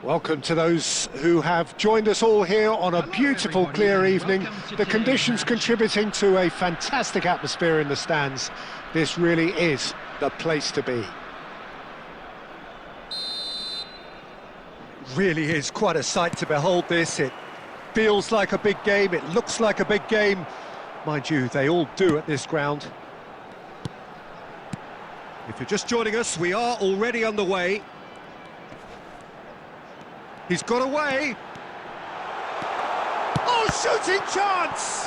Welcome to those who have joined us all here on a beautiful, clear evening. The conditions contributing to a fantastic atmosphere in the stands. This really is the place to be. Really is quite a sight to behold this. It feels like a big game, it looks like a big game. Mind you, they all do at this ground. If you're just joining us, we are already underway. He's got away. Oh, shooting chance!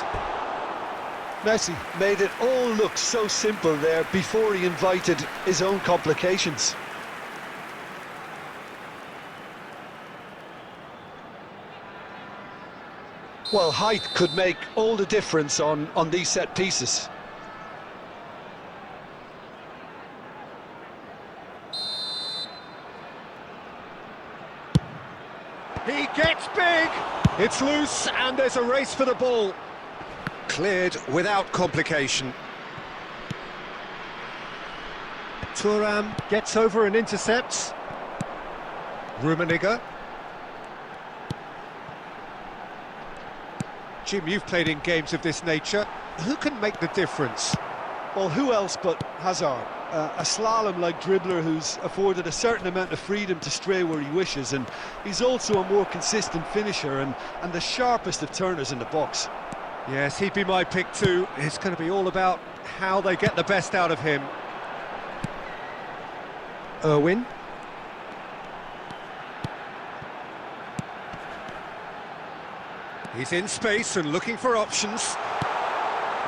Messi made it all look so simple there before he invited his own complications. Well, height could make all the difference on these set pieces. He gets big! It's loose and there's a race for the ball. Cleared without complication. Thuram gets over and intercepts. Rummenigge. Jim, you've played in games of this nature. Who can make the difference? Well, who else but Hazard? A slalom-like dribbler who's afforded a certain amount of freedom to stray where he wishes, and he's also a more consistent finisher and the sharpest of turners in the box. Yes, he'd be my pick too. It's going to be all about how they get the best out of him. Irwin. He's in space and looking for options.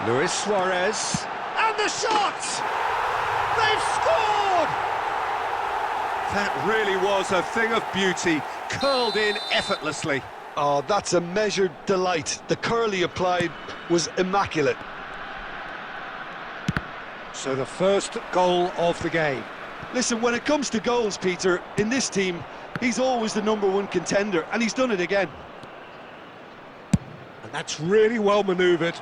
Luis Suarez. And the shot! They've scored! That really was a thing of beauty, curled in effortlessly. Oh, that's a measured delight. The curl he applied was immaculate. So the first goal of the game. Listen, when it comes to goals, Peter, in this team, he's always the #1 contender, and he's done it again. And that's really well manoeuvred.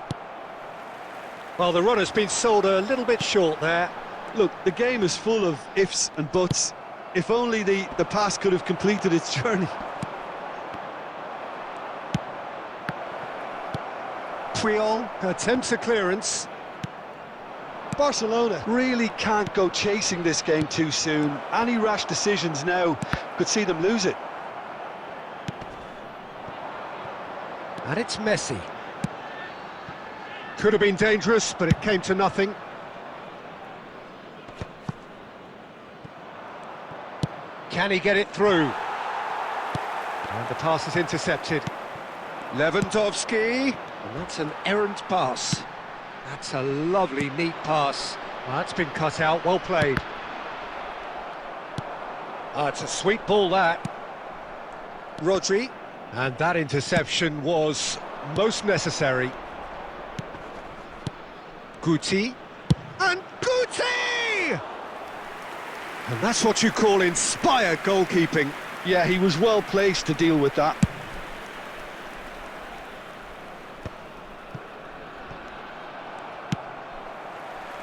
Well, the run has been sold a little bit short there. Look, the game is full of ifs and buts. If only the pass could have completed its journey. Puyol attempts a clearance. Barcelona really can't go chasing this game too soon. Any rash decisions now could see them lose it. And it's Messi. Could have been dangerous, but it came to nothing. Can he get it through? And the pass is intercepted. Lewandowski. And that's an errant pass. That's a lovely, neat pass. Well, that's been cut out, well played. It's a sweet ball, that. Rodri. And that interception was most necessary. Guti. And Guti! And that's what you call inspired goalkeeping. Yeah, he was well placed to deal with that.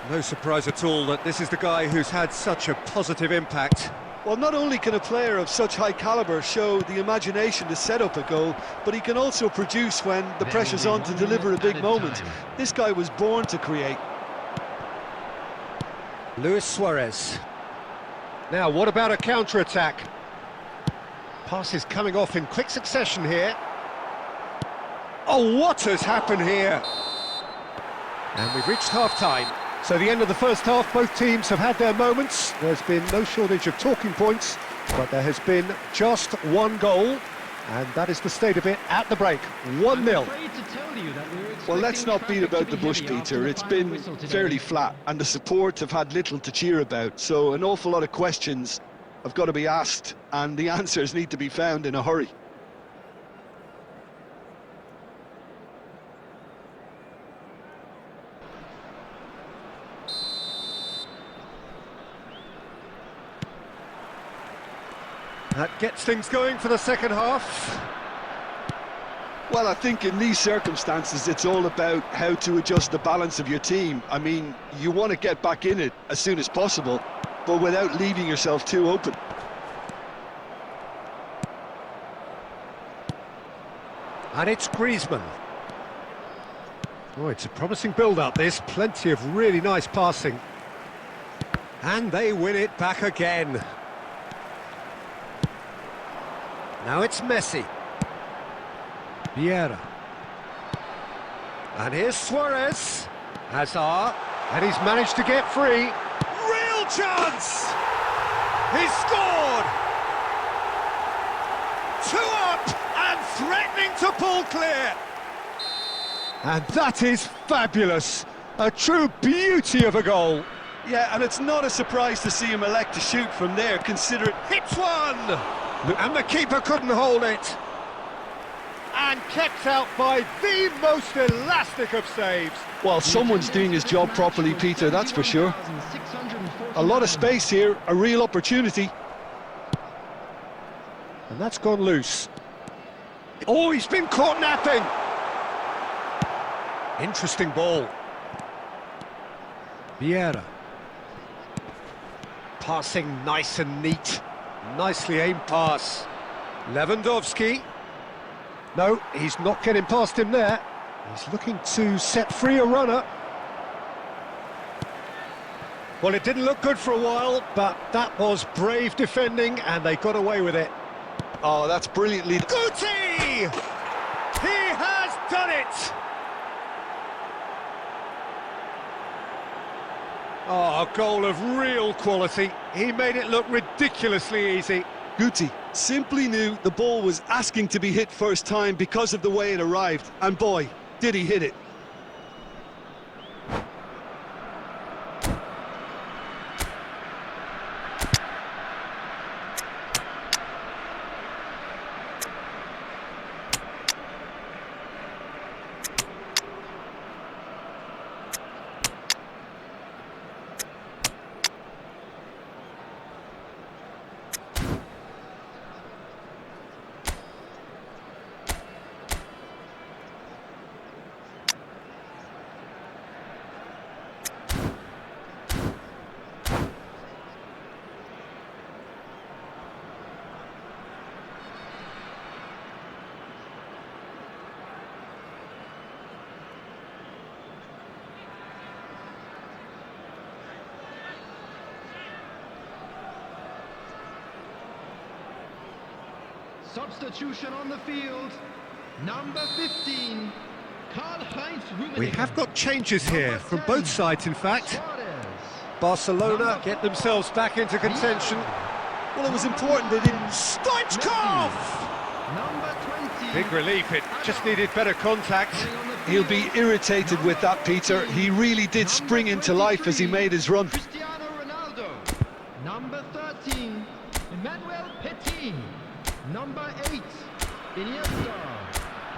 No surprise at all that this is the guy who's had such a positive impact. Well, not only can a player of such high calibre show the imagination to set up a goal, but he can also produce when the pressure's on to deliver a big moment. This guy was born to create. Luis Suarez. Now, what about a counter-attack? Passes coming off in quick succession here. Oh, what has happened here? And we've reached half-time. So the end of the first half, both teams have had their moments. There's been no shortage of talking points, but there has been just one goal, and that is the state of it at the break. 1-0. Well, let's not beat about the bush, Peter. It's been fairly flat, and the support have had little to cheer about, so an awful lot of questions have got to be asked, and the answers need to be found in a hurry. That gets things going for the second half. Well, I think in these circumstances, it's all about how to adjust the balance of your team. I mean, you want to get back in it as soon as possible, but without leaving yourself too open. And it's Griezmann. Oh, it's a promising build-up, this. Plenty of really nice passing. And they win it back again. Now it's Messi. Vieira. And here's Suarez. Hazard. And he's managed to get free. Real chance! He's scored! 2 up and threatening to pull clear. And that is fabulous. A true beauty of a goal. Yeah, and it's not a surprise to see him elect to shoot from there, considering... Hits one! And the keeper couldn't hold it. And kept out by the most elastic of saves. Well, someone's doing his job properly, Peter, that's for sure. A lot of space here, a real opportunity. And that's gone loose. Oh, he's been caught napping. Interesting ball. Vieira. Passing nice and neat. Nicely aimed pass. Lewandowski. No, he's not getting past him there. He's looking to set free a runner. Well, it didn't look good for a while, but that was brave defending, and they got away with it. Oh, that's brilliantly... Guti! He has done it! Oh, a goal of real quality. He made it look ridiculously easy. Guti simply knew the ball was asking to be hit first time because of the way it arrived. And boy, did he hit it. Substitution on the field, number 15, Karl-Heinz Rummenigge. We have got changes here from both sides, in fact. Barcelona get themselves back into contention. Well, it was important they didn't... Stoichkov! Number 20. Big relief, it just needed better contact. He'll be irritated with that, Peter. He really did spring into life as he made his run. Cristiano Ronaldo. Number 13, Emmanuel Petit. Number 8, Iniesta.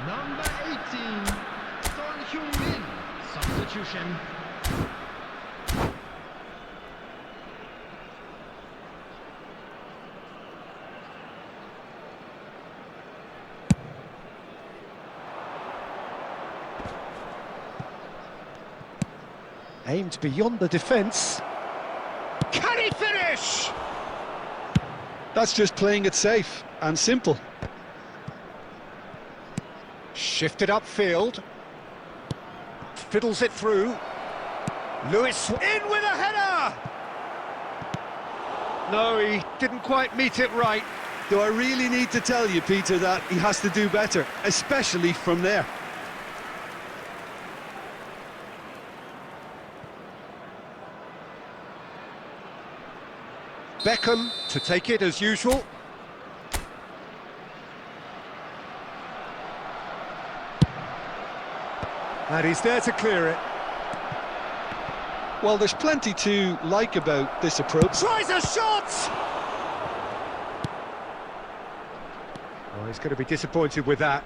Number 18, Son Heung-min. Substitution. Aimed beyond the defence. Can he finish? That's just playing it safe and simple. Shifted upfield. Fiddles it through. Lewis in with a header! No, he didn't quite meet it right. Do I really need to tell you, Peter, that he has to do better, especially from there? Beckham to take it as usual. And he's there to clear it. Well, there's plenty to like about this approach. Tries a shot! Oh, he's going to be disappointed with that.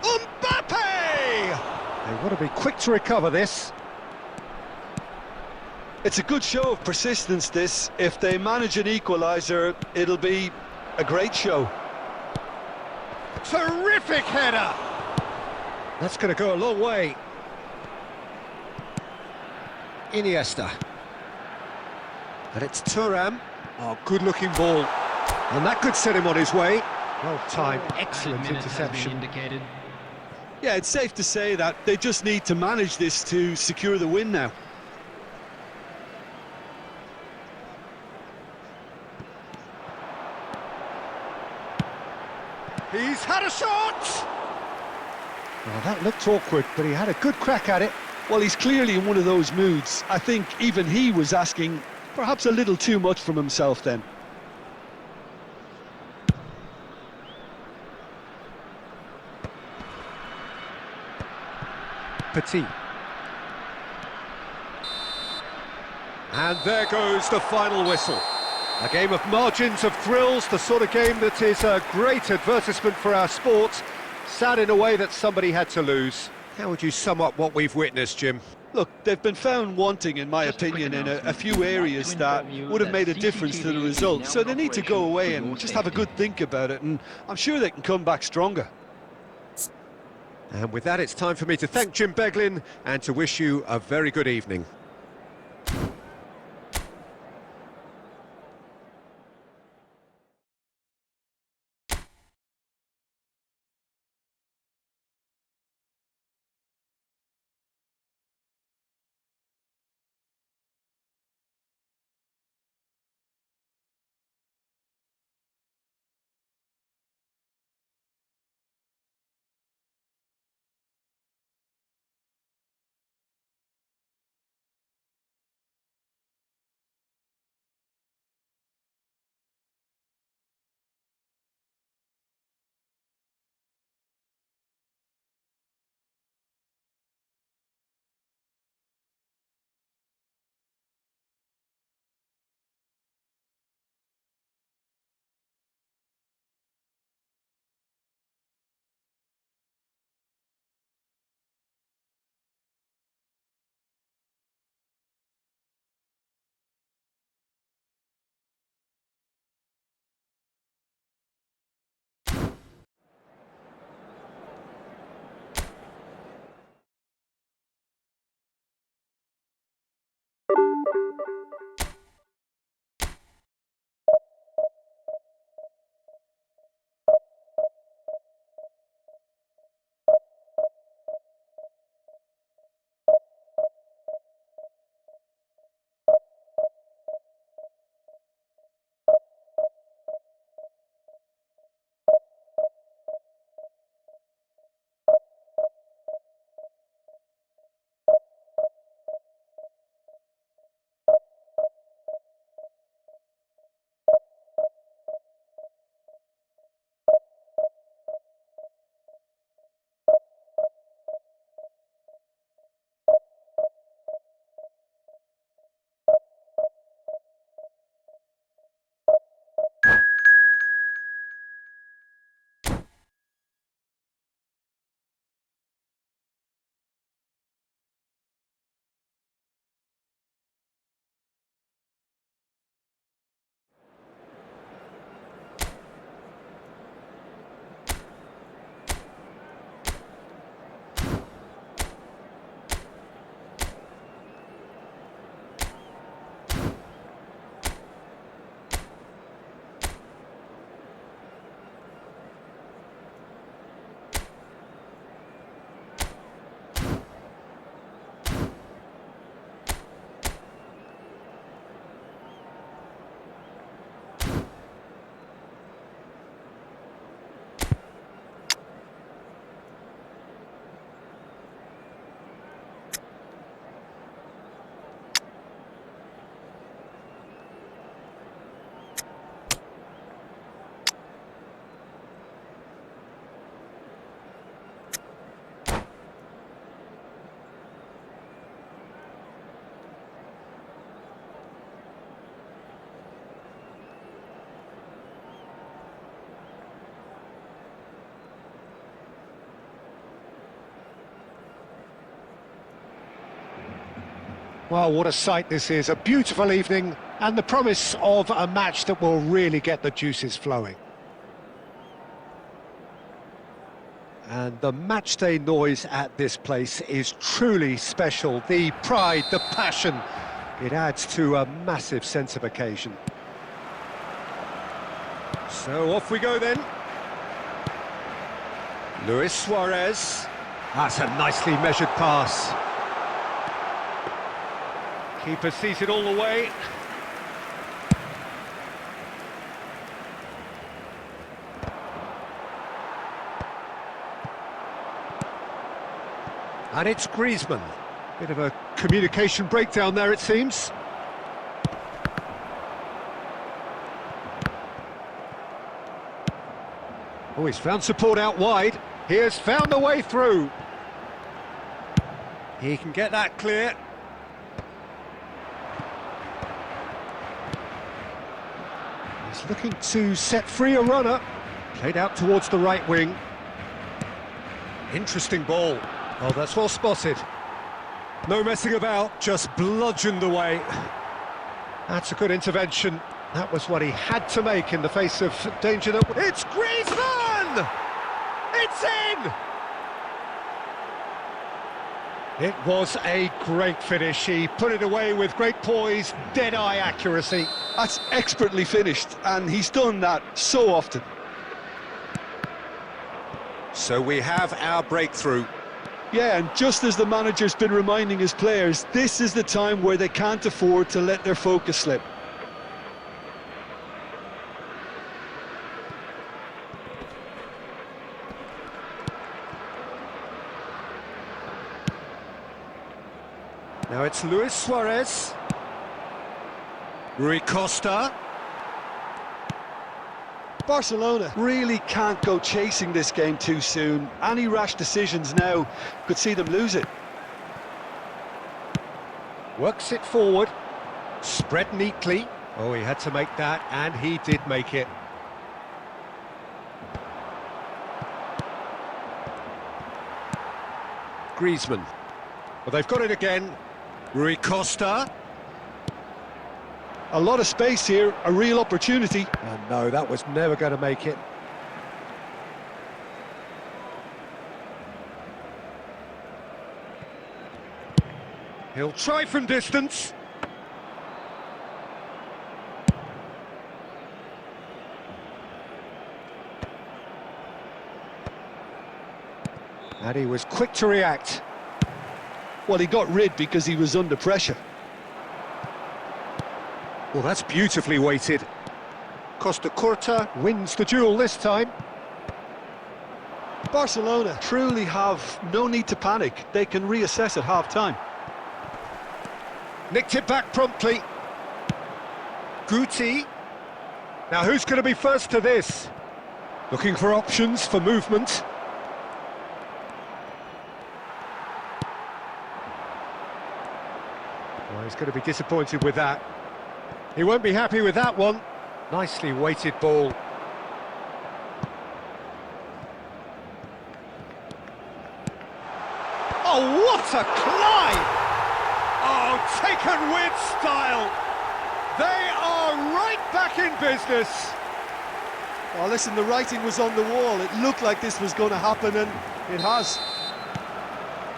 Mbappe! They want to be quick to recover this. It's a good show of persistence, this. If they manage an equaliser, it'll be a great show. Terrific header! That's going to go a long way. Iniesta. And it's Thuram. Oh, good-looking ball. And that could set him on his way. Well timed, excellent interception. Yeah, it's safe to say that they just need to manage this to secure the win now. He's had a shot! Well, that looked awkward, but he had a good crack at it. Well, he's clearly in one of those moods. I think even he was asking perhaps a little too much from himself then. Petit. And there goes the final whistle. A game of margins of thrills, the sort of game that is a great advertisement for our sport. Sad in a way that somebody had to lose. How would you sum up what we've witnessed, Jim? Look, they've been found wanting, in my opinion, in a few areas that would have made a difference to the result. So they need to go away and just have a good think about it, and I'm sure they can come back stronger. And with that, it's time for me to thank Jim Beglin and to wish you a very good evening. Well, what a sight this is, a beautiful evening and the promise of a match that will really get the juices flowing. And the matchday noise at this place is truly special. The pride, the passion, it adds to a massive sense of occasion. So off we go then. Luis Suarez. That's a nicely measured pass. Keeper sees it all the way. And it's Griezmann. Bit of a communication breakdown there, it seems. Oh, he's found support out wide. He has found the way through. He can get that clear. He's looking to set free a runner. Played out towards the right wing. Interesting ball. Oh, that's well spotted. No messing about, just bludgeoned away. That's a good intervention. That was what he had to make in the face of danger. It's Griezmann! It's in! It was a great finish. He put it away with great poise, dead-eye accuracy. That's expertly finished, and he's done that so often. So we have our breakthrough. Yeah, and just as the manager's been reminding his players, this is the time where they can't afford to let their focus slip. Now it's Luis Suarez. Rui Costa. Barcelona really can't go chasing this game too soon. Any rash decisions now could see them lose it. Works it forward. Spread neatly. Oh, he had to make that, and he did make it. Griezmann. Well, they've got it again. Rui Costa. A lot of space here, a real opportunity. And no, that was never going to make it. He'll try from distance. And he was quick to react. Well, he got rid because he was under pressure. Well, that's beautifully weighted. Costa Curta wins the duel this time. Barcelona truly have no need to panic. They can reassess at half-time. Nicked it back promptly. Guti. Now, who's going to be first to this? Looking for options for movement. Well, he's going to be disappointed with that. He won't be happy with that one. Nicely weighted ball. Oh, what a climb! Oh, taken with style. They are right back in business. Well, listen, the writing was on the wall. It looked like this was going to happen, and it has.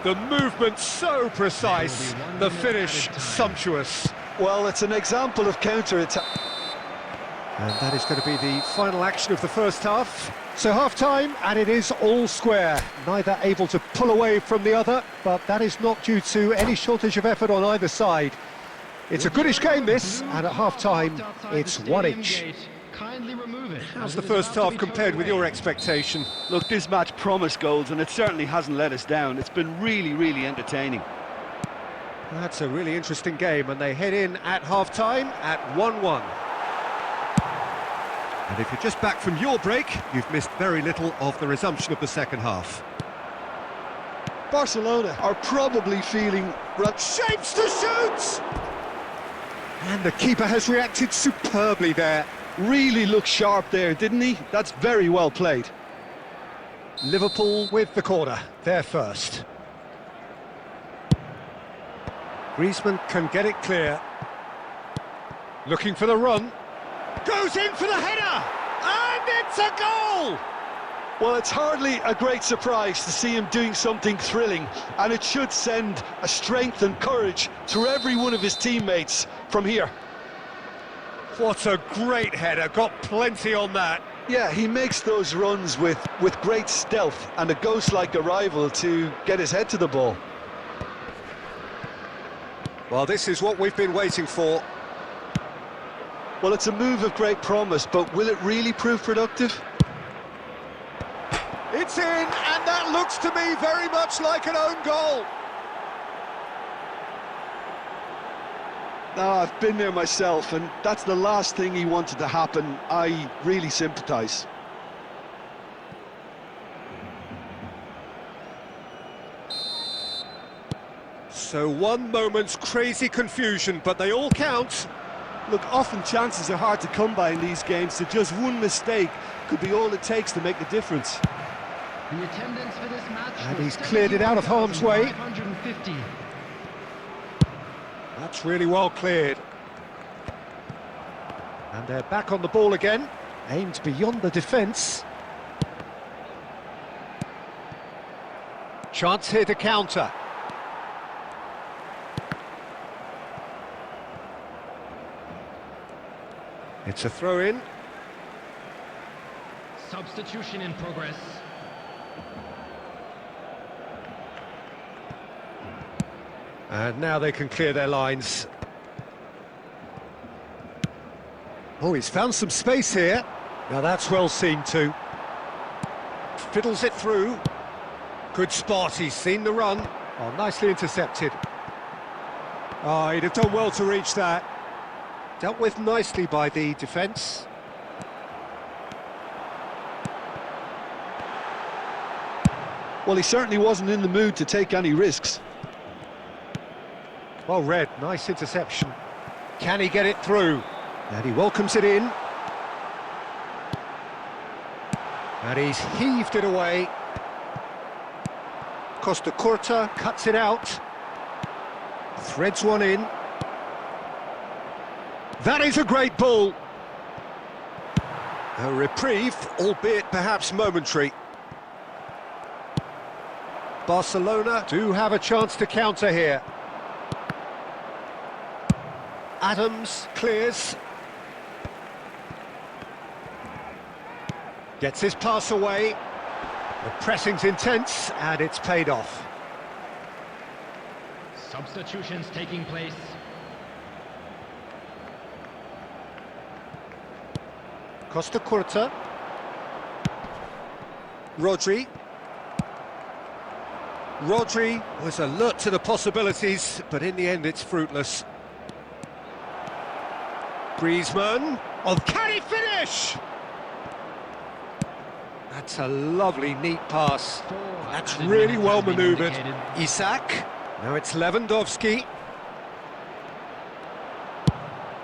The movement so precise, the finish sumptuous. Well, it's an example of counter-attack. And that is going to be the final action of the first half. So half-time, and it is all square. Neither able to pull away from the other, but that is not due to any shortage of effort on either side. It's a goodish game, this, and at half-time, it's one each. How's the first half compared with your expectation? Look, this match promised goals, and it certainly hasn't let us down. It's been really, really entertaining. That's a really interesting game, and they head in at half-time at 1-1. And if you're just back from your break, you've missed very little of the resumption of the second half. Barcelona are probably feeling... Shapes to shoot! And the keeper has reacted superbly there. Really looked sharp there, didn't he? That's very well played. Liverpool with the corner, they're first. Griezmann can get it clear. Looking for the run. Goes in for the header! And it's a goal! Well, it's hardly a great surprise to see him doing something thrilling, and it should send a strength and courage to every one of his teammates from here. What a great header, got plenty on that. Yeah, he makes those runs with great stealth and a ghost-like arrival to get his head to the ball. Well, this is what we've been waiting for. Well, it's a move of great promise, but will it really prove productive? It's in, and that looks to me very much like an own goal. No, I've been there myself, and that's the last thing he wanted to happen. I really sympathise. So one moment's crazy confusion, but they all count. Look, often chances are hard to come by in these games, so just one mistake could be all it takes to make the difference. The attendance for this match And was he's cleared it out of harm's way. 71,550. That's really well cleared. And they're back on the ball again. Aimed beyond the defence. Chance here to counter. It's a throw-in. Substitution in progress. And now they can clear their lines. Oh, he's found some space here. Now that's well seen too. Fiddles it through. Good spot, he's seen the run. Oh, nicely intercepted. Oh, he'd have done well to reach that. Dealt with nicely by the defence. Well, he certainly wasn't in the mood to take any risks. Well read, nice interception. Can he get it through? And he welcomes it in. And he's heaved it away. Costa Curta cuts it out. Threads one in. That is a great ball. A reprieve, albeit perhaps momentary. Barcelona do have a chance to counter here. Adams clears. Gets his pass away. The pressing's intense, and it's paid off. Substitutions taking place. Costa Curta. Rodri. Rodri was alert to the possibilities, but in the end it's fruitless. Griezmann. Oh, can he finish? That's a lovely, neat pass. That's really well manoeuvred. Isak. Now it's Lewandowski.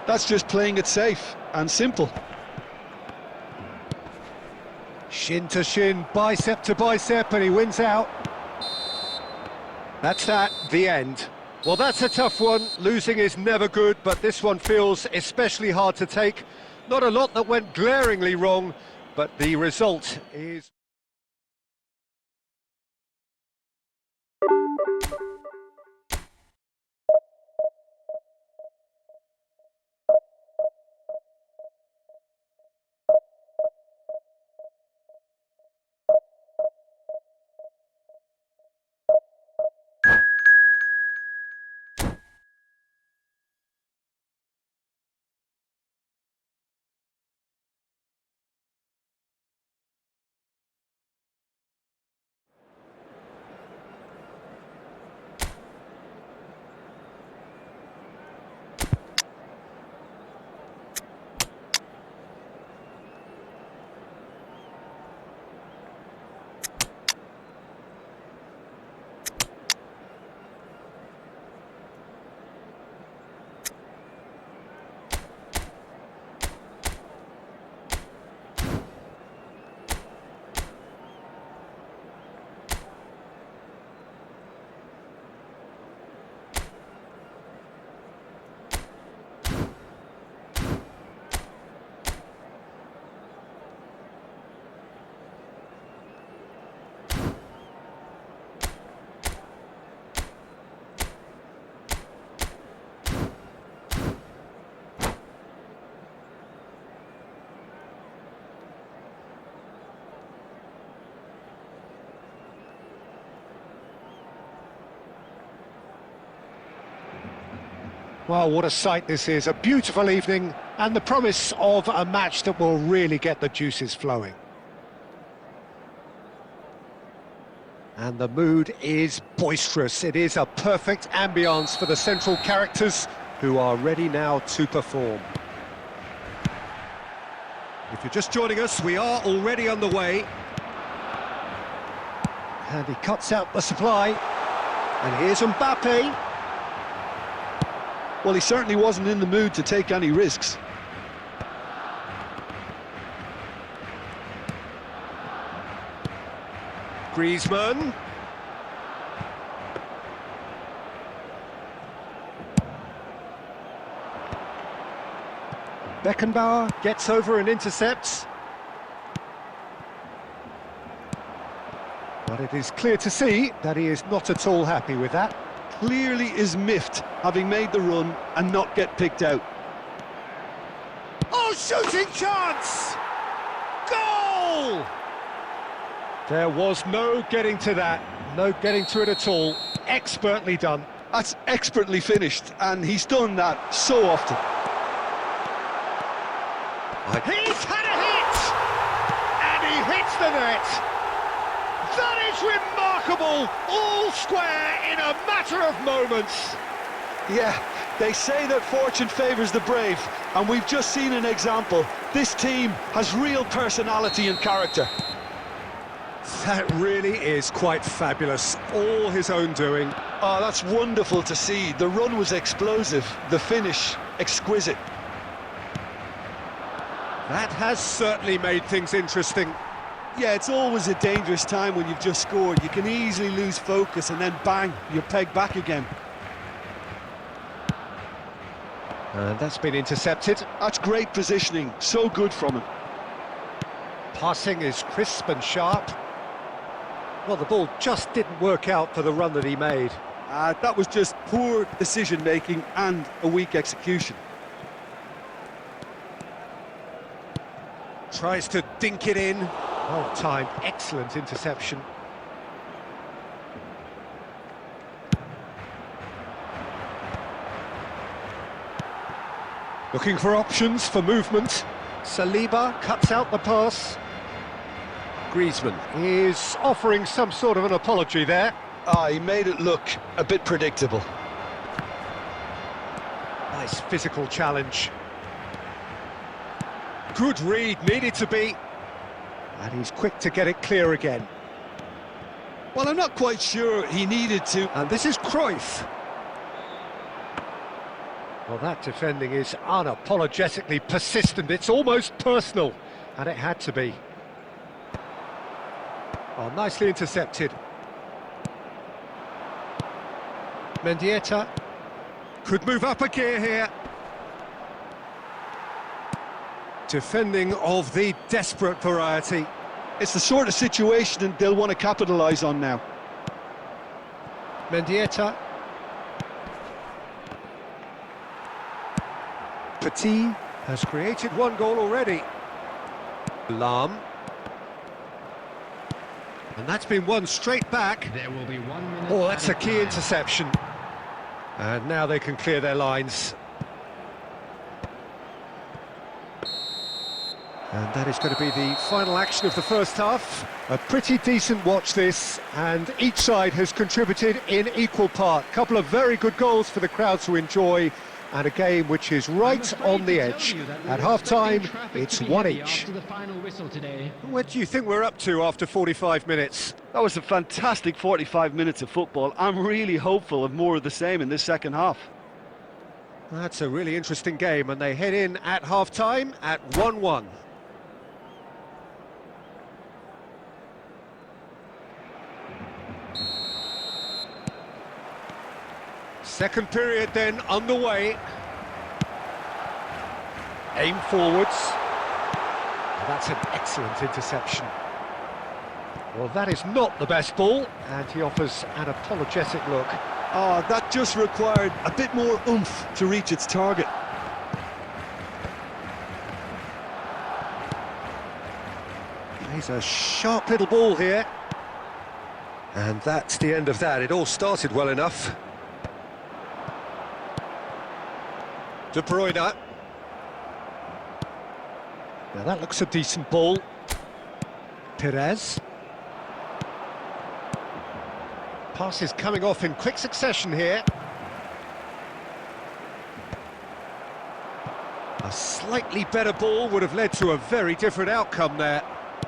That's just playing it safe and simple. Shin to shin, bicep to bicep, and he wins out. That's that, the end. Well, that's a tough one. Losing is never good, but this one feels especially hard to take. Not a lot that went glaringly wrong, but the result is... Well, what a sight this is, a beautiful evening, and the promise of a match that will really get the juices flowing. And the mood is boisterous. It is a perfect ambience for the central characters who are ready now to perform. If you're just joining us, we are already on the way. And he cuts out the supply. And here's Mbappe. Well, he certainly wasn't in the mood to take any risks. Griezmann. Beckenbauer gets over and intercepts. But it is clear to see that he is not at all happy with that. Clearly is miffed, having made the run and not get picked out. Oh, shooting chance! Goal! There was no getting to that, no getting to it at all. Expertly done. That's expertly finished, and he's done that so often. He's had a hit! And he hits the net! That is remarkable! All square in a matter of moments. Yeah, they say that fortune favours the brave, and we've just seen an example. This team has real personality and character. That really is quite fabulous. All his own doing. Oh, that's wonderful to see. The run was explosive, the finish exquisite. That has certainly made things interesting. Yeah, it's always a dangerous time when you've just scored. You can easily lose focus and then bang, you're pegged back again. And that's been intercepted. That's great positioning, so good from him. Passing is crisp and sharp. Well, the ball just didn't work out for the run that he made. That was just poor decision-making and a weak execution. Tries to dink it in. Well timed, excellent interception. Looking for options for movement. Saliba cuts out the pass. Griezmann is offering some sort of an apology there. He made it look a bit predictable. Nice physical challenge. Good read, needed to be. And he's quick to get it clear again. Well, I'm not quite sure he needed to. And this is Cruyff. Well, that defending is unapologetically persistent. It's almost personal. And it had to be. Oh, nicely intercepted. Mendieta could move up a gear here. Defending of the desperate variety. It's the sort of situation they'll want to capitalise on now. Mendieta. Petit has created one goal already. Lam. And that's been won straight back. There will be 1 minute. Oh, that's a key time. interception. And now they can clear their lines. And that is going to be the final action of the first half. A pretty decent watch this, and each side has contributed in equal part. Couple of very good goals for the crowd to enjoy, and a game which is right on the edge. At half-time, it's one each. After the final whistle today. What do you think we're up to after 45 minutes? That was a fantastic 45 minutes of football. I'm really hopeful of more of the same in this second half. That's a really interesting game, and they head in at half-time at 1-1. Second period then underway. Aim forwards. That's an excellent interception. Well, that is not the best ball, and he offers an apologetic look. Oh, that just required a bit more oomph to reach its target. He's a sharp little ball here. And that's the end of that. It all started well enough. De Bruyne. Now that looks a decent ball. Perez. Passes coming off in quick succession here. A slightly better ball would have led to a very different outcome there.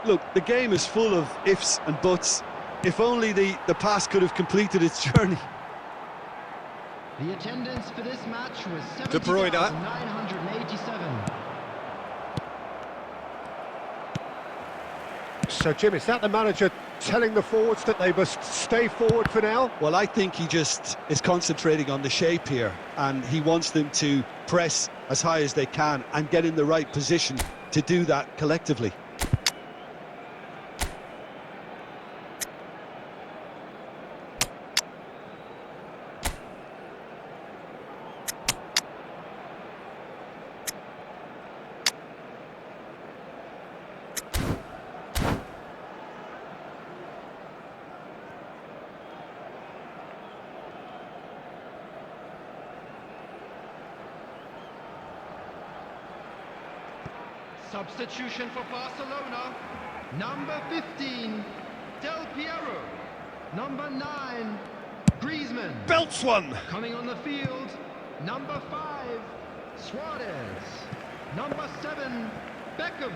Look, the game is full of ifs and buts. If only the pass could have completed its journey. The attendance for this match was De Bruyne. 70,987. So, Jim, is that the manager telling the forwards that they must stay forward for now? Well, I think he just is concentrating on the shape here, and he wants them to press as high as they can and get in the right position to do that collectively. Substitution for Barcelona. Number 15, Del Piero. Number 9, Griezmann. Belts one! Coming on the field, number 5, Suarez. Number 7, Beckham.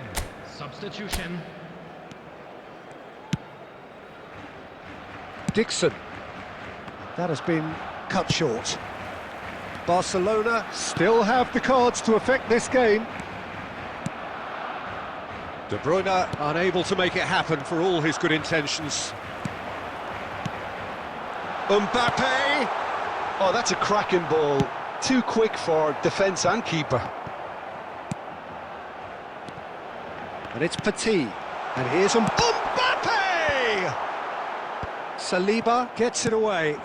Substitution. Dixon. That has been cut short. Barcelona still have the cards to affect this game. De Bruyne unable to make it happen for all his good intentions. Mbappe! Oh, that's a cracking ball. Too quick for defence and keeper. And it's Petit. And here's Mbappe! Saliba gets it away.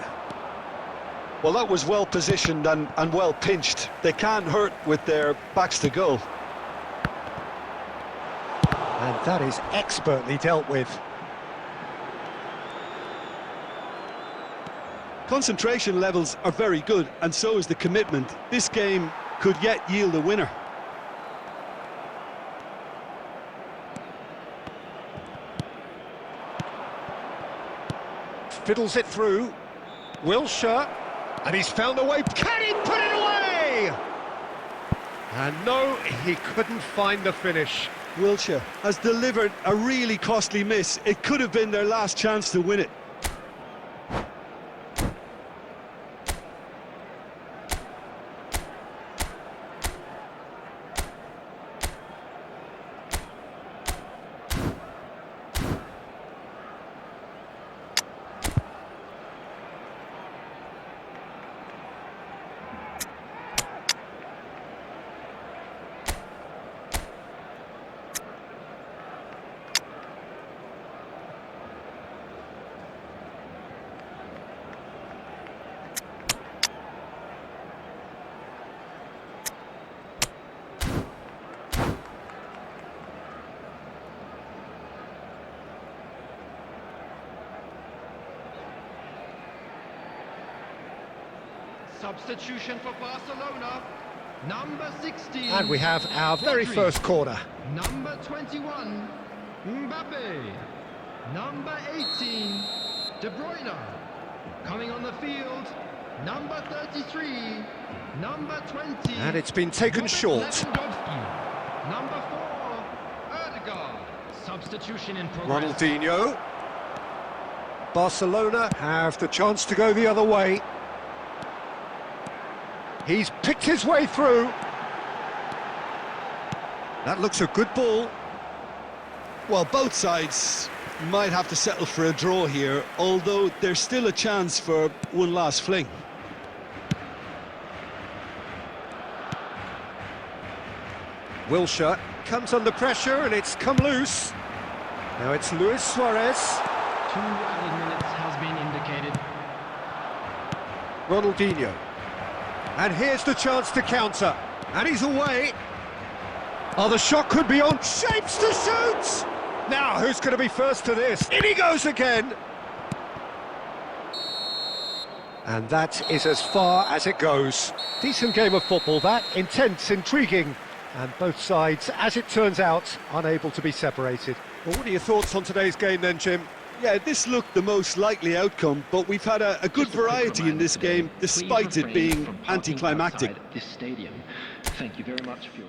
Well, that was well positioned and well pinched. They can't hurt with their backs to goal. And that is expertly dealt with. Concentration levels are very good, and so is the commitment. This game could yet yield a winner. Fiddles it through. Wilshere. And he's found a way. Can he put it away? And no, he couldn't find the finish. Wilshere has delivered a really costly miss. It could have been their last chance to win it. Substitution for Barcelona. Number 16. And we have our very Rodri. first corner. Number 21, Mbappe. Number 18, De Bruyne. Coming on the field, number 33, number 20. And it's been taken Robert short. Lewandowski. Number 4, Erdegaard. Substitution in progress. Ronaldinho. Barcelona have the chance to go the other way. He's picked his way through. That looks a good ball. Well, both sides might have to settle for a draw here, although there's still a chance for one last fling. Wilshere comes under pressure and it's come loose. Now it's Luis Suarez. 2 added minutes has been indicated. Ronaldinho. And here's the chance to counter. And he's away. Oh, the shot could be on. Shapes to shoot! Now, who's going to be first to this? In he goes again! And that is as far as it goes. Decent game of football, that. Intense, intriguing. And both sides, as it turns out, unable to be separated. Well, what are your thoughts on today's game then, Jim? Yeah, this looked the most likely outcome, but we've had a good variety in this game, despite it being anticlimactic. This stadium. Thank you very much for your...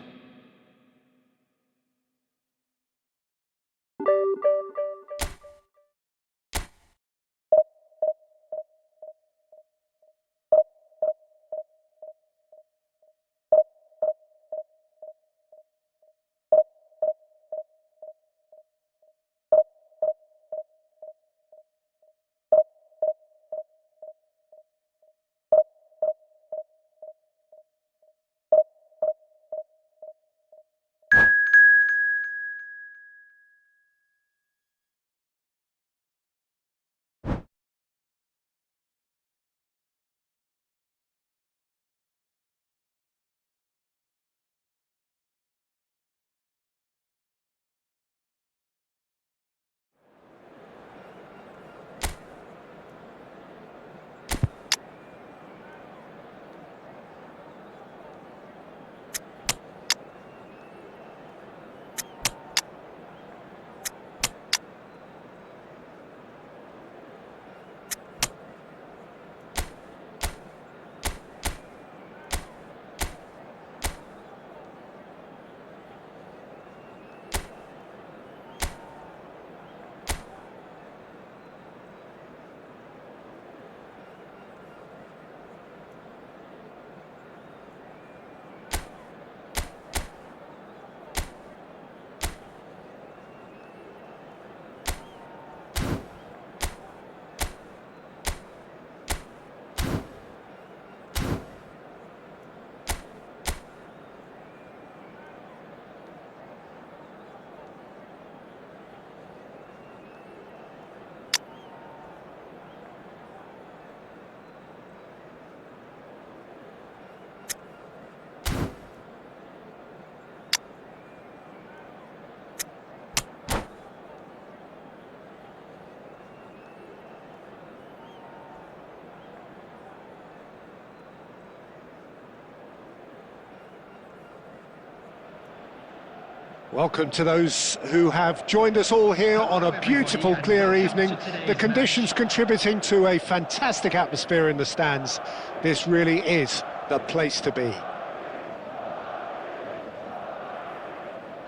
Welcome to those who have joined us all here on a beautiful, clear evening. The conditions contributing to a fantastic atmosphere in the stands. This really is the place to be.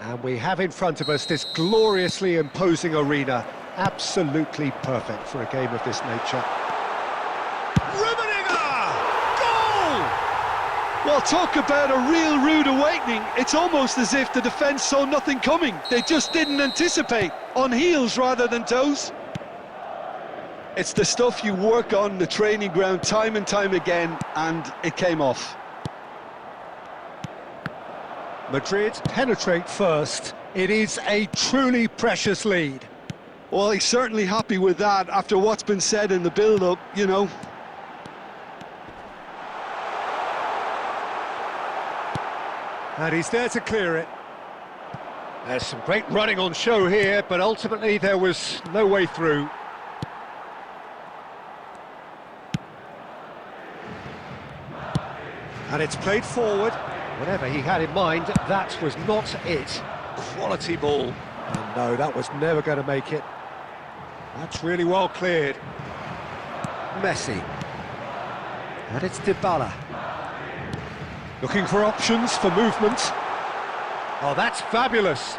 And we have in front of us this gloriously imposing arena. Absolutely perfect for a game of this nature. Well, talk about a real rude awakening. It's almost as if the defence saw nothing coming. They just didn't anticipate, on heels rather than toes. It's the stuff you work on the training ground time and time again, and it came off. Madrid penetrate first. It is a truly precious lead. Well, he's certainly happy with that after what's been said in the build-up, you know. And he's there to clear it. There's some great running on show here, but ultimately there was no way through. And it's played forward. Whatever he had in mind, that was not it. Quality ball. And no, that was never going to make it. That's really well cleared. Messi. And it's Dybala. Looking for options for movement. Oh, that's fabulous.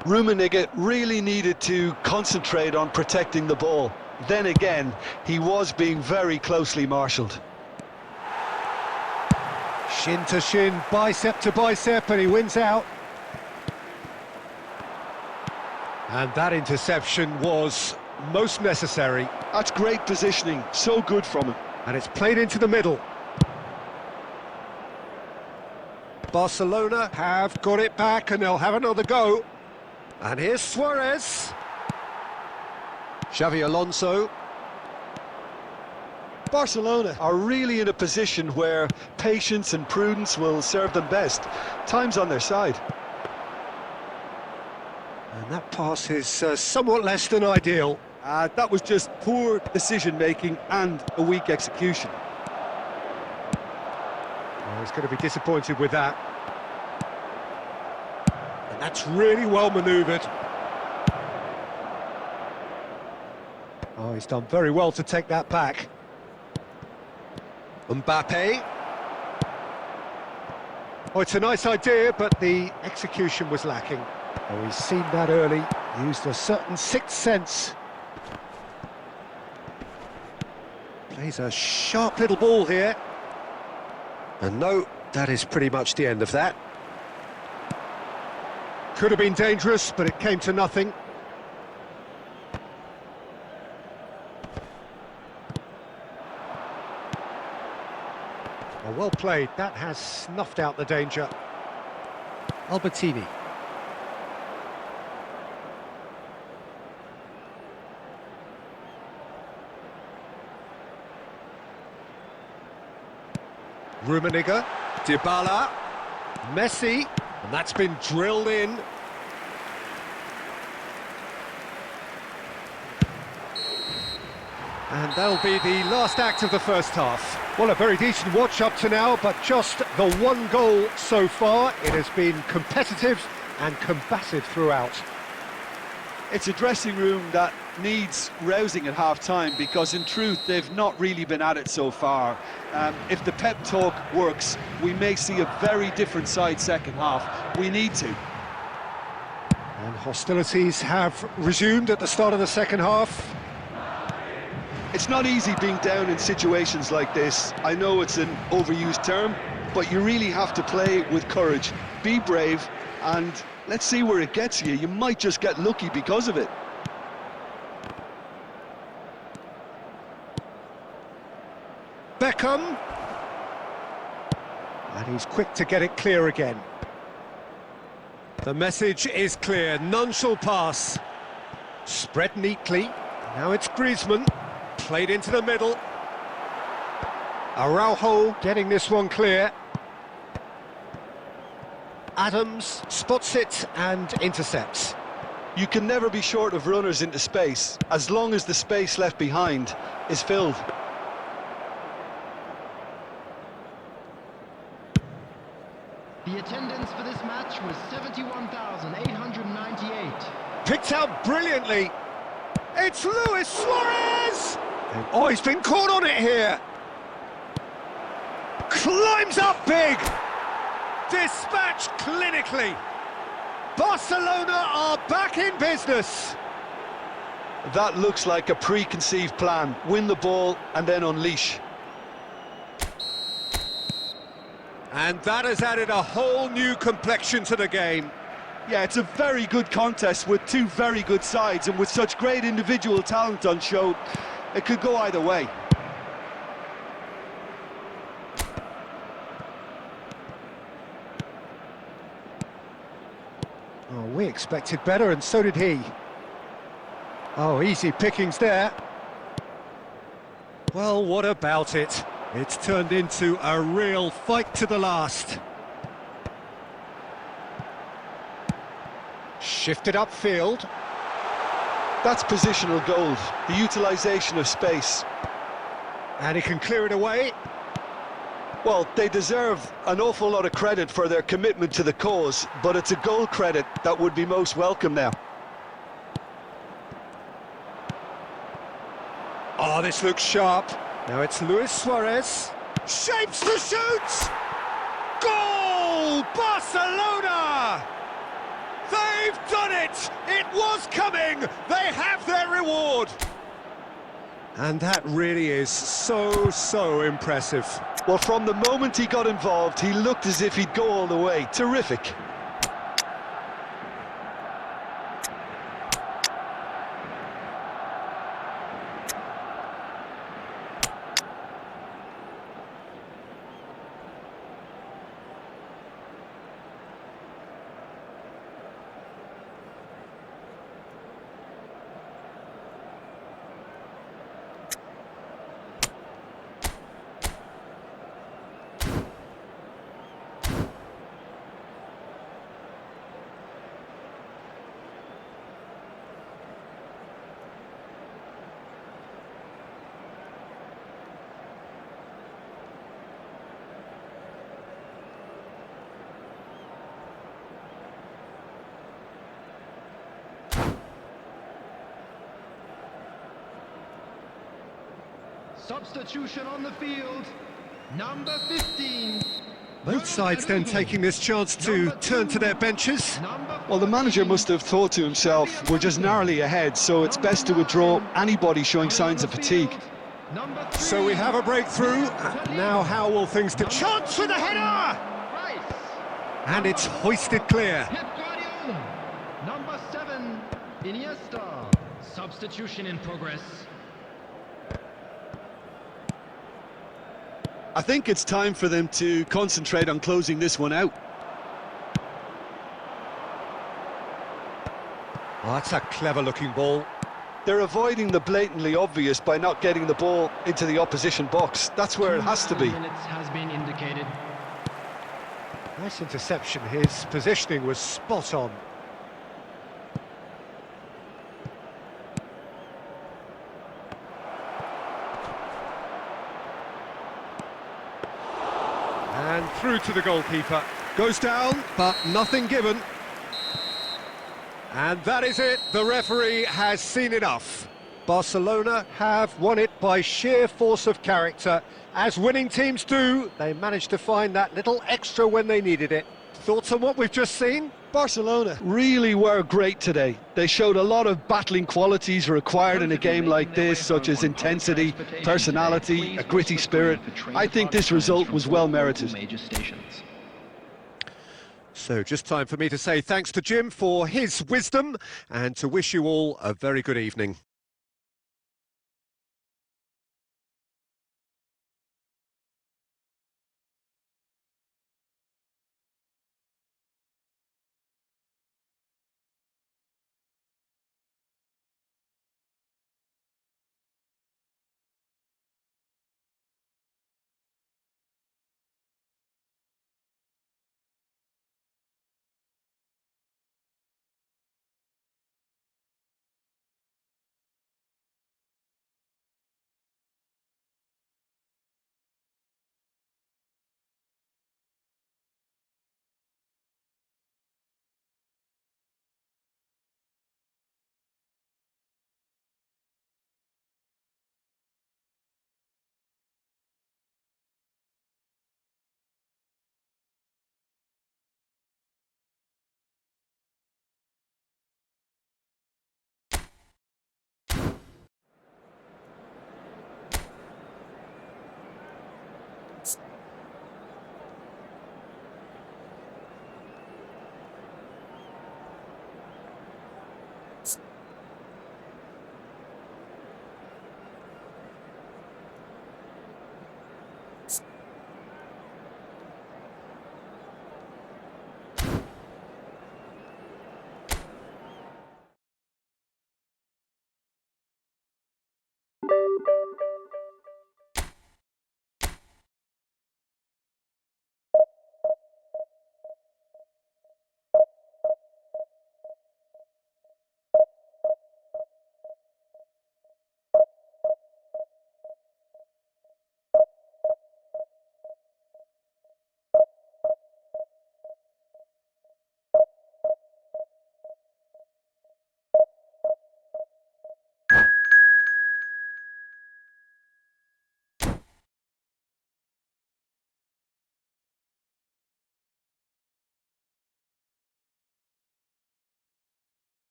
Rummenigge really needed to concentrate on protecting the ball. Then again, he was being very closely marshalled. Shin to shin, bicep to bicep, and he wins out. And that interception was most necessary. That's great positioning, so good from him. And it's played into the middle. Barcelona have got it back and they'll have another go. And here's Suarez. Xavi Alonso. Barcelona are really in a position where patience and prudence will serve them best. Time's on their side. And And that pass is somewhat less than ideal. That was just poor decision-making and a weak execution. Oh, he's going to be disappointed with that. And that's really well manoeuvred. Oh, he's done very well to take that back. Mbappe. Oh, it's a nice idea, but the execution was lacking. Oh, he's seen that early, used a certain sixth sense. Plays a sharp little ball here. And no, that is pretty much the end of that. Could have been dangerous, but it came to nothing. Oh, well played, that has snuffed out the danger. Albertini. Rummenigge, Dybala, Messi, and that's been drilled in. And that'll be the last act of the first half. Well, a very decent watch up to now, but just the one goal so far. It has been competitive and combative throughout. It's a dressing room that needs rousing at half-time, because in truth they've not really been at it so far. If the pep talk works, we may see a very different side second half. We need to. And hostilities have resumed at the start of the second half. It's not easy being down in situations like this. I know it's an overused term, but you really have to play with courage. Be brave, and let's see where it gets you. You might just get lucky because of it. Beckham. And he's quick to get it clear again. The message is clear, none shall pass. Spread neatly, now it's Griezmann. Played into the middle. Araujo getting this one clear. Adams spots it and intercepts. You can never be short of runners into space, as long as the space left behind is filled. The attendance for this match was 71,898. Picked out brilliantly. It's Luis Suarez! And, oh, he's been caught on it here. Climbs up big. Dispatched clinically. Barcelona are back in business. That looks like a preconceived plan. Win the ball and then unleash. And that has added a whole new complexion to the game. Yeah, it's a very good contest with two very good sides, and with such great individual talent on show, it could go either way. Oh, we expected better, and so did he. Oh, easy pickings there. Well, what about it? It's turned into a real fight to the last. Shifted upfield. That's positional gold, the utilisation of space. And he can clear it away. Well, they deserve an awful lot of credit for their commitment to the cause, but it's a goal credit that would be most welcome now. Oh, this looks sharp. Now it's Luis Suarez. Shapes the shoots! Goal! Barcelona! They've done it! It was coming! They have their reward! And that really is so impressive. Well, from the moment he got involved, he looked as if he'd go all the way. Terrific. Substitution on the field. Number 15. Both sides then taking this chance to turn to their benches. Well, the manager must have thought to himself, we're just narrowly ahead, so it's best to withdraw anybody showing signs of fatigue. So we have a breakthrough. Now how will things do? Chance for the header! And it's hoisted clear. Number 7, Iniesta. Substitution in progress. I think it's time for them to concentrate on closing this one out. Oh, that's a clever-looking ball. They're avoiding the blatantly obvious by not getting the ball into the opposition box. That's where it has to be. Minutes has been indicated. Nice interception. His positioning was spot on. And through to the goalkeeper. Goes down, but nothing given. And that is it. The referee has seen enough. Barcelona have won it by sheer force of character. As winning teams do, they managed to find that little extra when they needed it. Thoughts on what we've just seen? Barcelona really were great today. They showed a lot of battling qualities required in a game like this, such as intensity, personality, a gritty spirit. I think this result was well merited. So just time for me to say thanks to Jim for his wisdom and to wish you all a very good evening.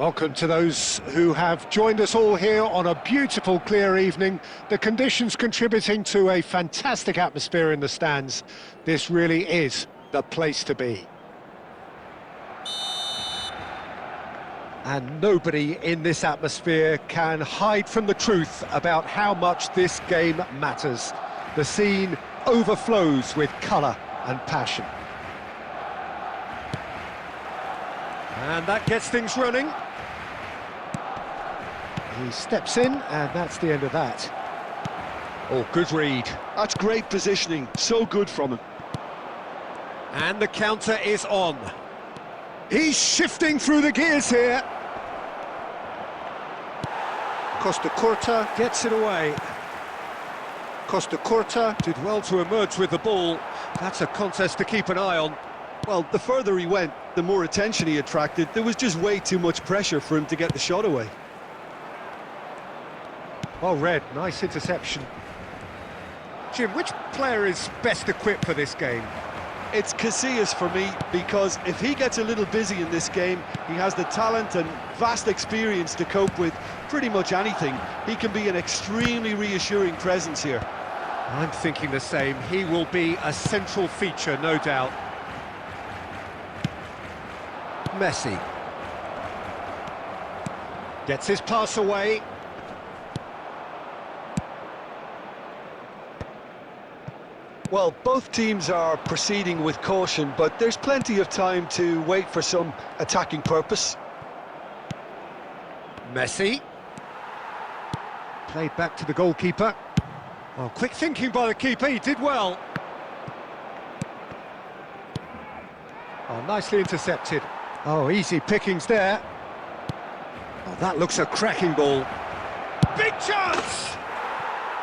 Welcome to those who have joined us all here on a beautiful, clear evening. The conditions contributing to a fantastic atmosphere in the stands. This really is the place to be. And nobody in this atmosphere can hide from the truth about how much this game matters. The scene overflows with colour and passion. And that gets things running. He steps in, and that's the end of that. Oh, good read. That's great positioning, so good from him. And the counter is on. He's shifting through the gears here. Costa Curta gets it away. Costa Curta did well to emerge with the ball. That's a contest to keep an eye on. Well, the further he went, the more attention he attracted. There was just way too much pressure for him to get the shot away. Well read, nice interception. Jim, which player is best equipped for this game? It's Casillas for me, because if he gets a little busy in this game, he has the talent and vast experience to cope with pretty much anything. He can be an extremely reassuring presence here. I'm thinking the same. He will be a central feature, no doubt. Messi gets his pass away. Well, both teams are proceeding with caution, but there's plenty of time to wait for some attacking purpose. Messi. Played back to the goalkeeper. Well, quick thinking by the keeper, he did well. Oh, nicely intercepted. Oh, easy pickings there. Oh, that looks a cracking ball. Big chance!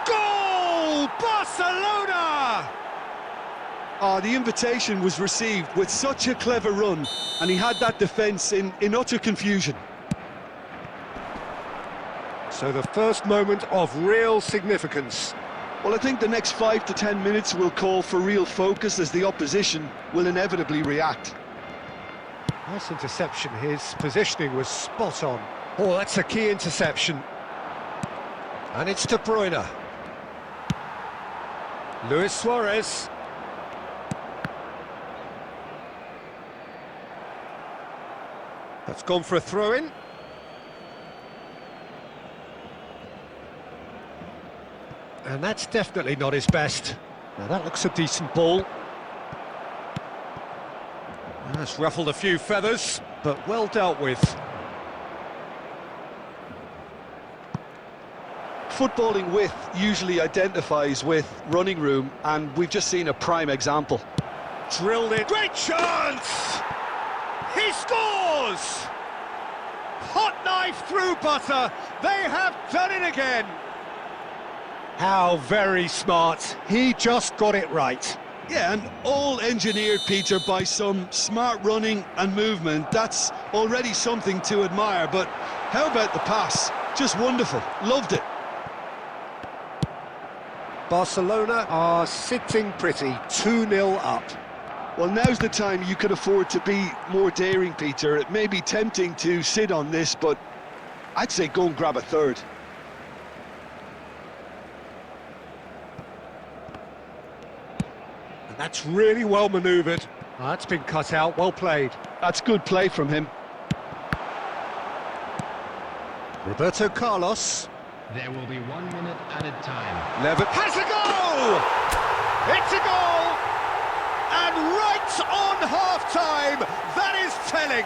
Goal! Barcelona! Oh, the invitation was received with such a clever run, and he had that defence in utter confusion. So the first moment of real significance. Well, I think the next 5 to 10 minutes will call for real focus, as the opposition will inevitably react. Nice interception, his positioning was spot on. Oh, that's a key interception. And it's De Bruyne. Luis Suarez. That's gone for a throw-in. And that's definitely not his best. Now that looks a decent ball. That's ruffled a few feathers, but well dealt with. Footballing width usually identifies with running room, and we've just seen a prime example. Drilled it. Great chance! He scores! Hot knife through butter. They have done it again. How very smart. He just got it right. Yeah, and all engineered, Peter, by some smart running and movement. That's already something to admire, but how about the pass? Just wonderful. Loved it. Barcelona are sitting pretty, 2-0 up. Well, now's the time you could afford to be more daring, Peter. It may be tempting to sit on this, but I'd say go and grab a third. And that's really well manoeuvred. Oh, that's been cut out, well played. That's good play from him. Roberto Carlos. There will be 1 minute added time. Levitt has a goal! It's a goal! And right on half-time, that is telling.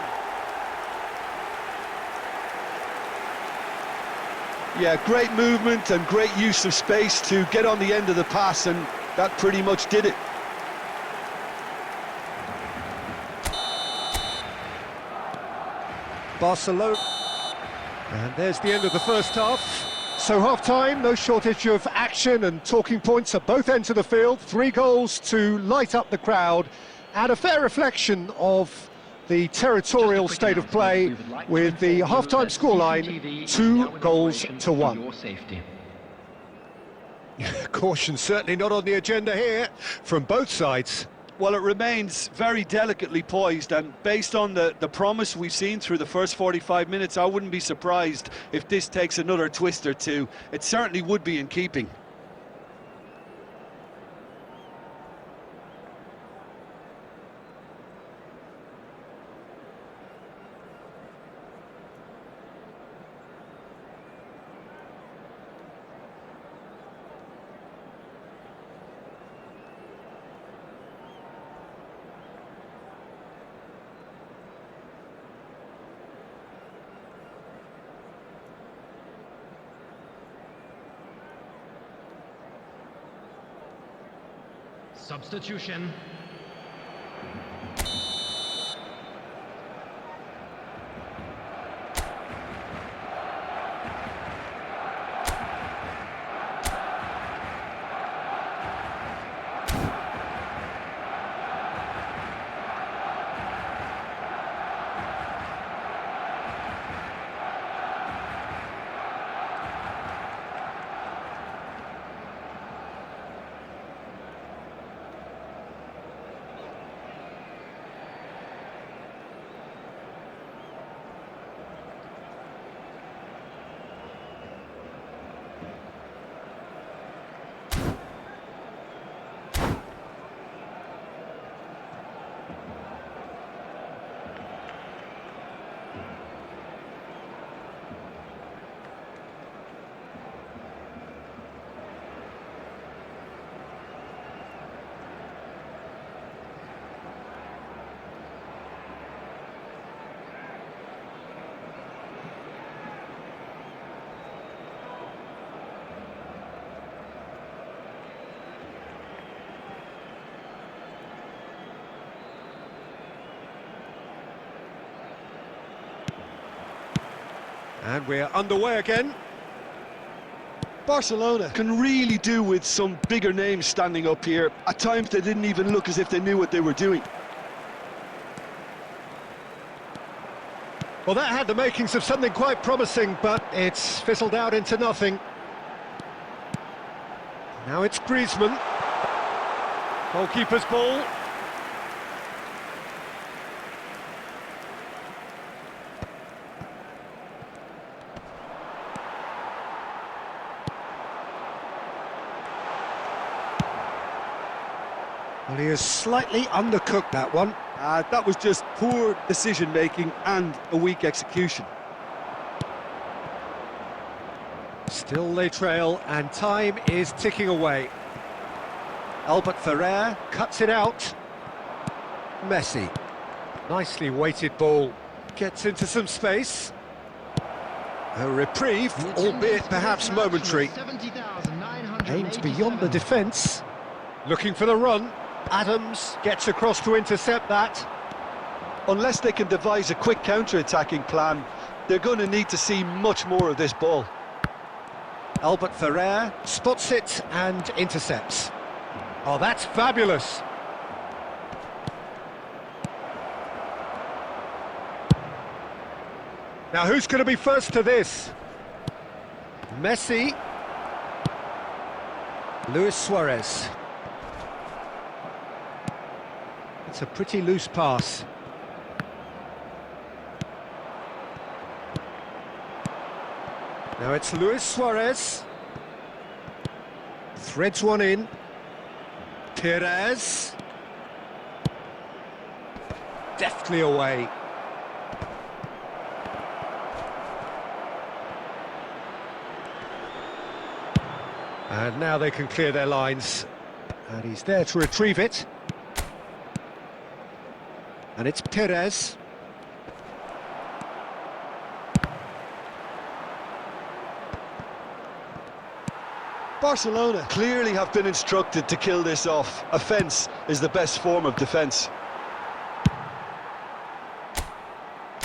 Yeah, great movement and great use of space to get on the end of the pass, and that pretty much did it. Barcelona. And there's the end of the first half. So half-time, no shortage of action and talking points at both ends of the field. 3 goals to light up the crowd, and a fair reflection of the territorial state of play, with the half-time scoreline 2-1. Caution certainly not on the agenda here from both sides. Well, it remains very delicately poised, and based on the promise we've seen through the first 45 minutes, I wouldn't be surprised if this takes another twist or two. It certainly would be in keeping. Substitution. And we're underway again. Barcelona can really do with some bigger names standing up here. At times they didn't even look as if they knew what they were doing. Well, that had the makings of something quite promising, but it's fizzled out into nothing. Now it's Griezmann. Goalkeeper's ball. Well, he has slightly undercooked that one. That was just poor decision-making and a weak execution. Still they trail, and time is ticking away. Albert Ferrer cuts it out. Messi. Nicely weighted ball. Gets into some space. A reprieve, albeit perhaps momentary. Aims beyond the defence. Looking for the run. Adams gets across to intercept that. Unless they can devise a quick counter-attacking plan, they're going to need to see much more of this ball. Albert Ferrer spots it and intercepts. Oh, that's fabulous. Now, who's going to be first to this? Messi. Luis Suarez. It's a pretty loose pass. Now it's Luis Suarez. Threads one in. Perez. Deftly away. And now they can clear their lines. And he's there to retrieve it. And it's Perez. Barcelona clearly have been instructed to kill this off. Offence is the best form of defence.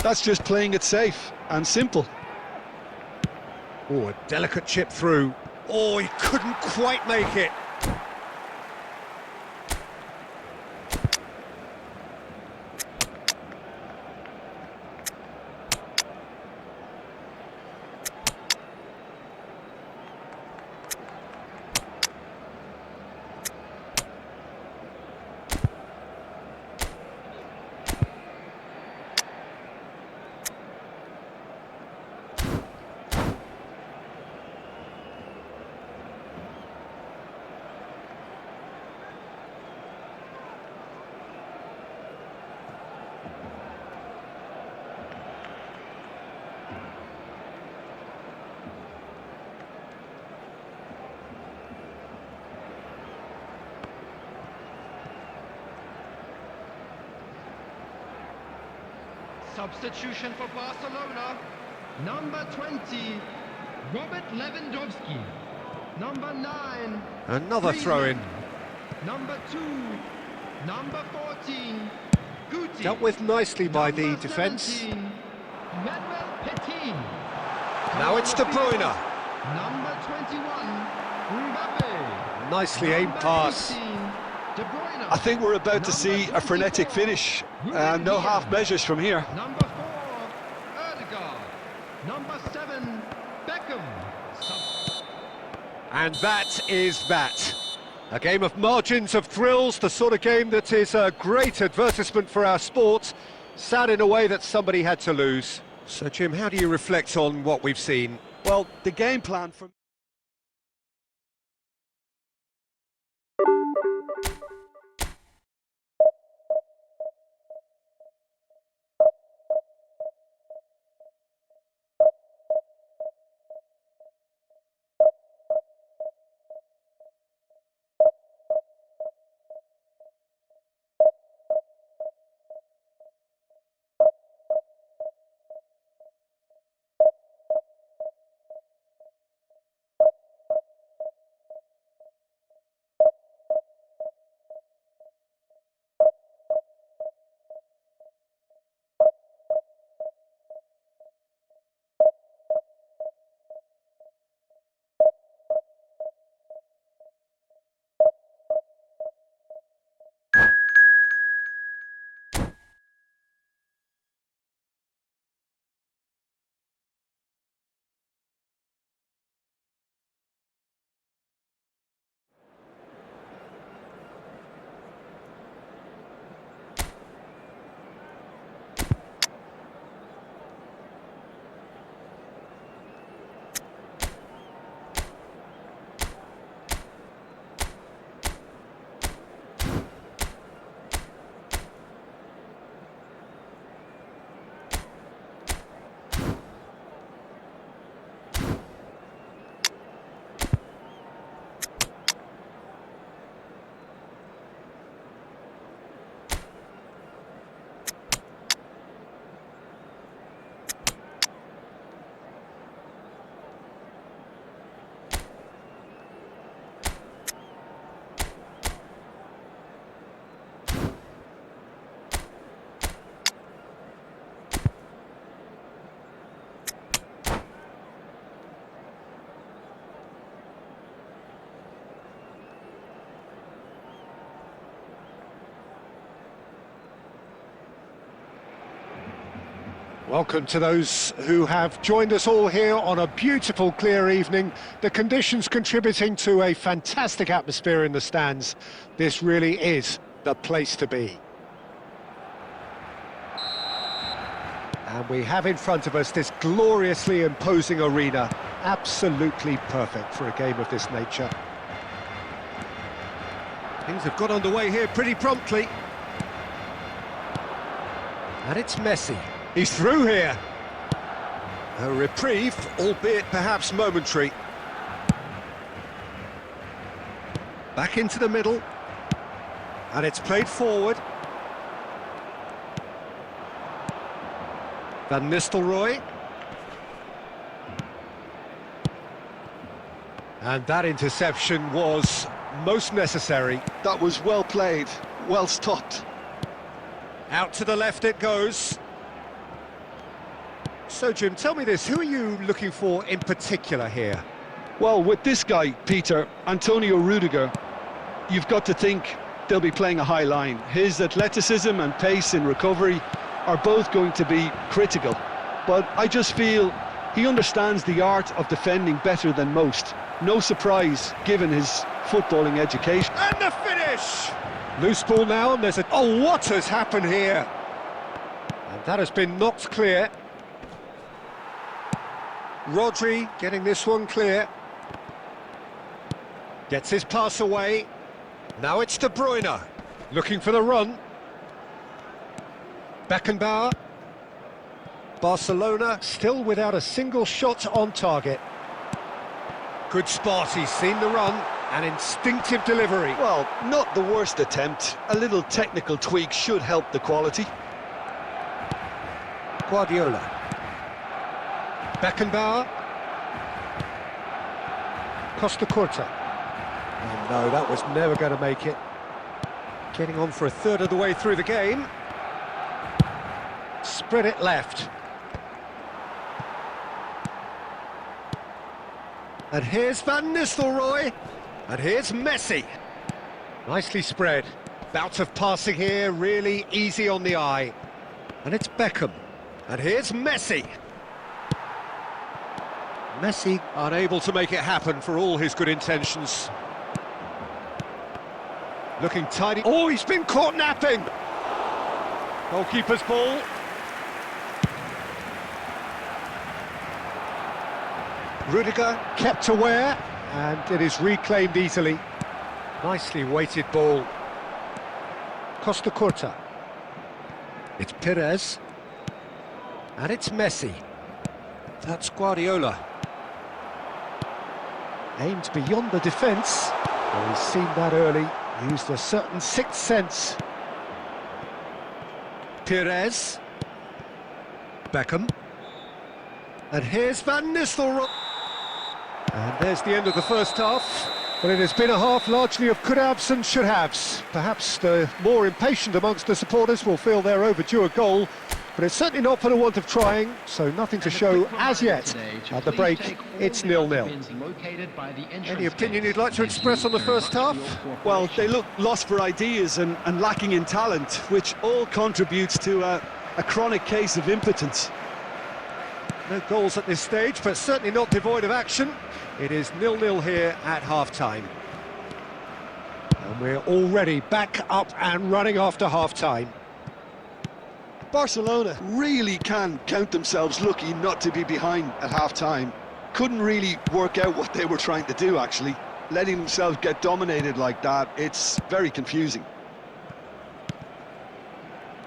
That's just playing it safe and simple. Oh, a delicate chip through. Oh, he couldn't quite make it. Substitution for Barcelona. Number 20, Robert Lewandowski. Number 9. Another throw-in. Number 2, number 14, Guti. Dealt with nicely by the Number defence. 17, Manuel Petit. Now it's De Bruyne. Number 21, Mbappe. Nicely aimed Number pass. 18, De Bruyne. I think we're about to see a frenetic finish. No half measures from here. Number 4, Erdegaard. Number 7, Beckham. And that is that. A game of margins, of thrills, the sort of game that is a great advertisement for our sport. Sad in a way that somebody had to lose. So, Jim, how do you reflect on what we've seen? Well, the game plan for... Welcome to those who have joined us all here on a beautiful, clear evening. The conditions contributing to a fantastic atmosphere in the stands. This really is the place to be. And we have in front of us this gloriously imposing arena. Absolutely perfect for a game of this nature. Things have got underway here pretty promptly. And it's Messi. He's through here. A reprieve, albeit perhaps momentary. Back into the middle. And it's played forward. Van Nistelrooy. And that interception was most necessary. That was well played, well stopped. Out to the left it goes. So, Jim, tell me this, who are you looking for in particular here? Well, with this guy, Peter, Antonio Rudiger, you've got to think they'll be playing a high line. His athleticism and pace in recovery are both going to be critical. But I just feel he understands the art of defending better than most. No surprise, given his footballing education. And the finish! Loose ball now, and there's a... Oh, what has happened here? And that has been knocked clear. Rodri getting this one clear. Gets his pass away. Now it's De Bruyne, looking for the run. Beckenbauer. Barcelona still without a single shot on target. Good spot, he's seen the run. An instinctive delivery. Well, not the worst attempt. A little technical tweak should help the quality. Guardiola. Beckenbauer. Costa Curta. Oh no, that was never going to make it. Getting on for a third of the way through the game. Spread it left. And here's Van Nistelrooy. And here's Messi. Nicely spread. Bout of passing here, really easy on the eye. And it's Beckham. And here's Messi. Messi unable to make it happen for all his good intentions. Looking tidy. Oh, he's been caught napping! Goalkeeper's ball. Rudiger kept aware, and it is reclaimed easily. Nicely weighted ball. Costa Curta. It's Perez. And it's Messi. That's Guardiola. Aimed beyond the defence. Well, he's seen that early. Used a certain sixth sense. Perez. Beckham. And here's Van Nistelrooy. And there's the end of the first half. But it has been a half largely of could-haves and should-haves. Perhaps the more impatient amongst the supporters will feel they're overdue a goal, but it's certainly not for the want of trying, so nothing to show as yet. At the break, it's 0-0. Any opinion you'd like to express on the first half? Well, they look lost for ideas and lacking in talent, which all contributes to a chronic case of impotence. No goals at this stage, but certainly not devoid of action. It is 0-0 here at half-time. And we're already back up and running after half-time. Barcelona really can count themselves lucky not to be behind at half-time. Couldn't really work out what they were trying to do, actually. Letting themselves get dominated like that, it's very confusing.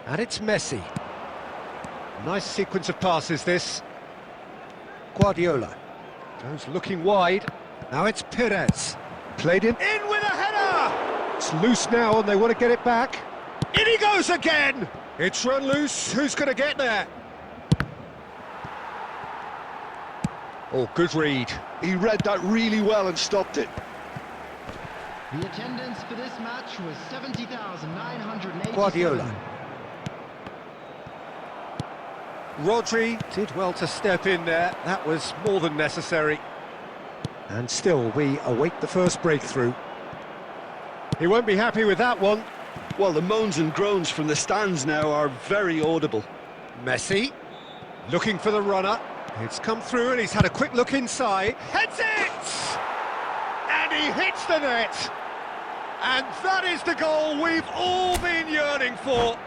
And it's Messi. Nice sequence of passes, this. Guardiola goes looking wide. Now it's Perez. Played in with a header! It's loose now and they want to get it back. In he goes again! It's run loose. Who's going to get there? Oh, good read. He read that really well and stopped it. The attendance for this match was 70,987. Guardiola. Rodri did well to step in there. That was more than necessary. And still, we await the first breakthrough. He won't be happy with that one. Well, the moans and groans from the stands now are very audible. Messi, looking for the runner. It's come through and he's had a quick look inside. Heads it! And he hits the net. And that is the goal we've all been yearning for.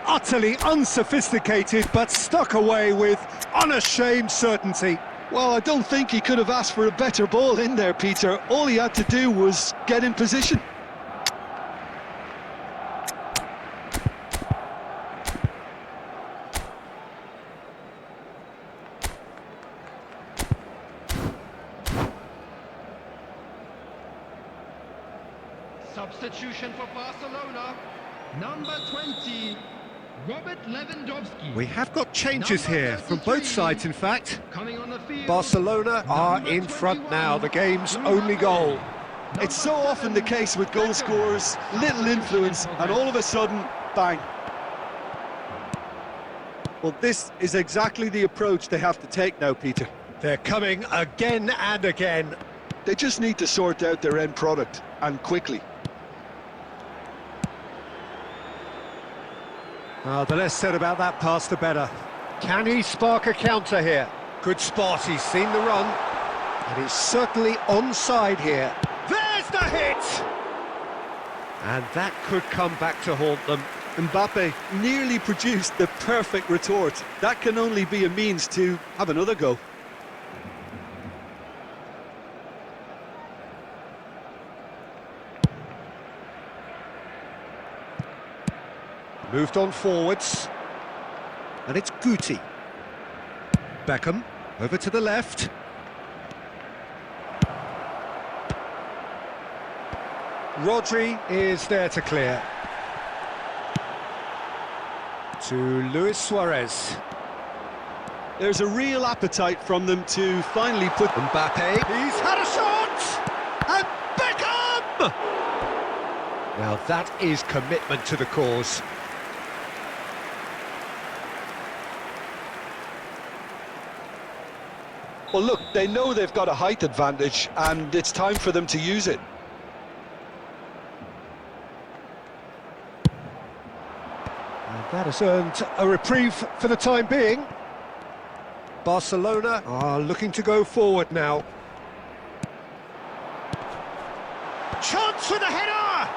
Utterly unsophisticated, but stuck away with unashamed certainty. Well, I don't think he could have asked for a better ball in there, Peter. All he had to do was get in position. Substitution for Barcelona, number 20, Robert Lewandowski. We have got changes here from both sides, in fact. Coming on the field, Barcelona are in front now, the game's only goal. It's so often the case with goal scorers, little influence, and all of a sudden, bang. Well, this is exactly the approach they have to take now, Peter. They're coming again and again. They just need to sort out their end product, and quickly. The less said about that pass, the better. Can he spark a counter here? Good spot, he's seen the run. And he's certainly onside here. There's the hit! And that could come back to haunt them. Mbappe nearly produced the perfect retort. That can only be a means to have another go. Moved on forwards. And it's Guti. Beckham, over to the left. Rodri is there to clear. To Luis Suarez. There's a real appetite from them to finally put... Mbappe. He's had a shot! And Beckham! Now that is commitment to the cause. Well, look, they know they've got a height advantage, and it's time for them to use it. And that has earned a reprieve for the time being. Barcelona are looking to go forward now. Chance with a header!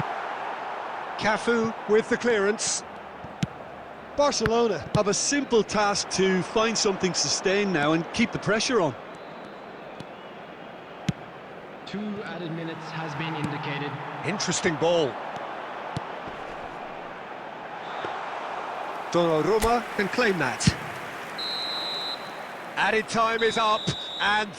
Cafu with the clearance. Barcelona have a simple task to find something sustained now and keep the pressure on. 2 added minutes has been indicated. Interesting ball. Donnarumma can claim that. Added time is up, and